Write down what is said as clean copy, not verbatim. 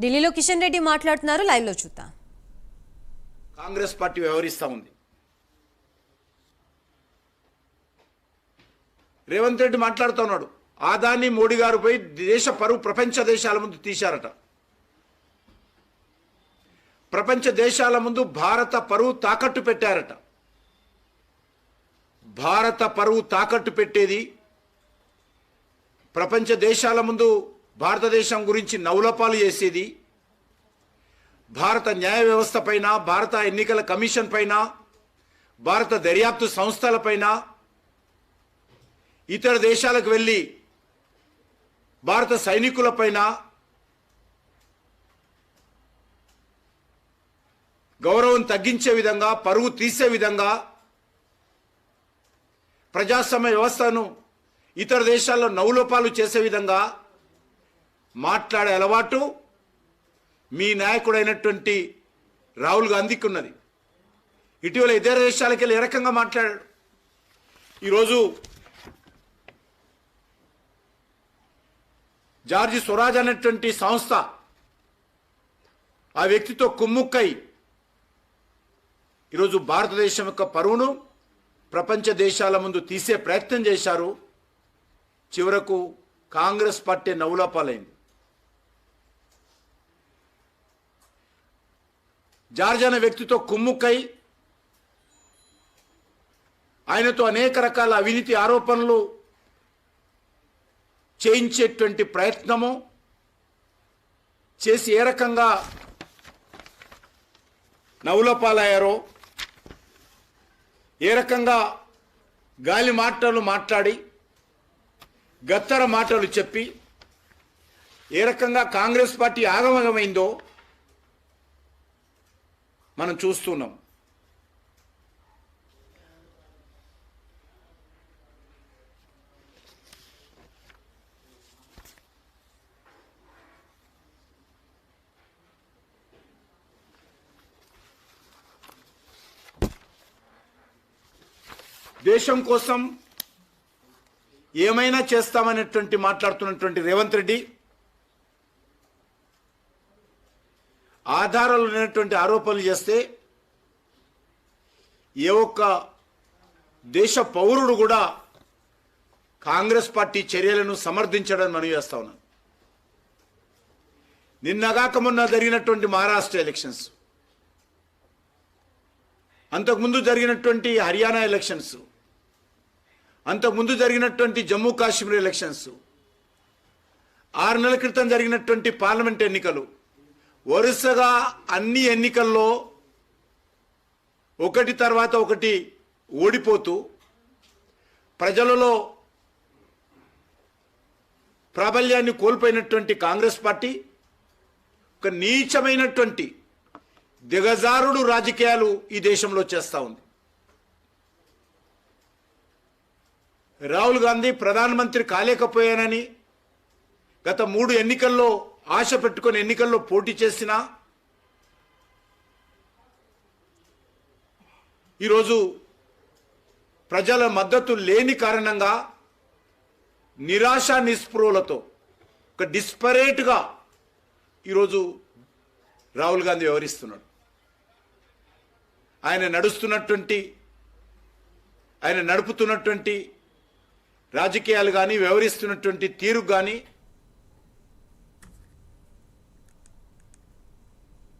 ఢిల్లీలో కిషన్ రెడ్డి మాట్లాడుతున్నారు, లైవ్ లో చూద్దాం. కాంగ్రెస్ పార్టీ వ్యవహరిస్తూ ఉంది. రేవంత్ రెడ్డి మాట్లాడుతున్నాడు, ఆదాని మోడీ గారు పోయి దేశ పరువు ప్రపంచ దేశాల ముందు తీశారట. ప్రపంచ దేశాల ముందు భారత పరువు తాకట్టు పెట్టారట. భారత పరువు తాకట్టు పెట్టేది, ప్రపంచ దేశాల ముందు భారతదేశం గురించి నవలపాలు చేసేది, భారత న్యాయ వ్యవస్థ పైన, భారత ఎన్నికల కమిషన్ పైన, భారత దర్యాప్తు సంస్థల పైన, ఇతర దేశాలకు వెళ్ళి భారత సైనికుల పైన గౌరవం తగ్గించే విధంగా, పరువు తీసే విధంగా, ప్రజాస్వామ్య వ్యవస్థను ఇతర దేశాల్లో నవలోపాలు చేసే విధంగా మాట్లాడే అలవాటు మీ నాయకుడైనటువంటి రాహుల్ గాంధీకి ఉన్నది. ఇటీవల ఇతర దేశాలకు వెళ్ళి ఏ రకంగా మాట్లాడాడు. ఈరోజు జార్జి స్వరాజ్ అనేటువంటి సంస్థ ఆ వ్యక్తితో కుమ్ముక్కై ఈరోజు భారతదేశం యొక్క పరువును ప్రపంచ దేశాల ముందు తీసే ప్రయత్నం చేశారు. చివరకు కాంగ్రెస్ పార్టీ నవ్వులపాలైంది. జార్జ్ అనే వ్యక్తితో కుమ్ముక్కై ఆయనతో అనేక రకాల అవినీతి ఆరోపణలు చేయించేటువంటి ప్రయత్నము చేసి ఏ రకంగా నవ్వులపాలయ్యారో, ఏ రకంగా గాలి మాటలు మాట్లాడి గత్తర మాటలు చెప్పి ఏ రకంగా కాంగ్రెస్ పార్టీ ఆగమగమైందో మనం చూస్తున్నాం. దేశం కోసం ఏమైనా చేస్తామనేటువంటి మాట్లాడుతున్నటువంటి రేవంత్ రెడ్డి ఆధారాలు లేనటువంటి ఆరోపణలు చేస్తే ఏ ఒక్క దేశ పౌరుడు కూడా కాంగ్రెస్ పార్టీ చర్యలను సమర్థించడం మనం చేస్తా ఉన్నాం. నిన్నగాక మొన్న జరిగినటువంటి మహారాష్ట్ర ఎలక్షన్స్, అంతకుముందు జరిగినటువంటి హర్యానా ఎలక్షన్స్, అంతకుముందు జరిగినటువంటి జమ్మూ కాశ్మీర్ ఎలక్షన్స్, 6 నెలల క్రితం జరిగినటువంటి పార్లమెంట్ ఎన్నికలు, వరుసగా అన్ని ఎన్నికల్లో ఒకటి తర్వాత ఒకటి ఓడిపోతూ ప్రజలలో ప్రాబల్యాన్ని కోల్పోయినటువంటి కాంగ్రెస్ పార్టీ ఒక నీచమైనటువంటి దిగజారుడు రాజకీయాలు ఈ దేశంలో చేస్తూ ఉంది. రాహుల్ గాంధీ ప్రధానమంత్రి కాలేకపోయానని గత 3 ఎన్నికల్లో ఆశ పెట్టుకొని ఎన్నికల్లో పోటీ చేసినా ఈరోజు ప్రజల మద్దతు లేని కారణంగా నిరాశ నిస్పృహలతో ఒక డిస్పరేట్గా ఈరోజు రాహుల్ గాంధీ వ్యవహరిస్తున్నాడు. ఆయన నడుపుతున్నటువంటి రాజకీయాలు కానీ, వ్యవహరిస్తున్నటువంటి తీరు కానీ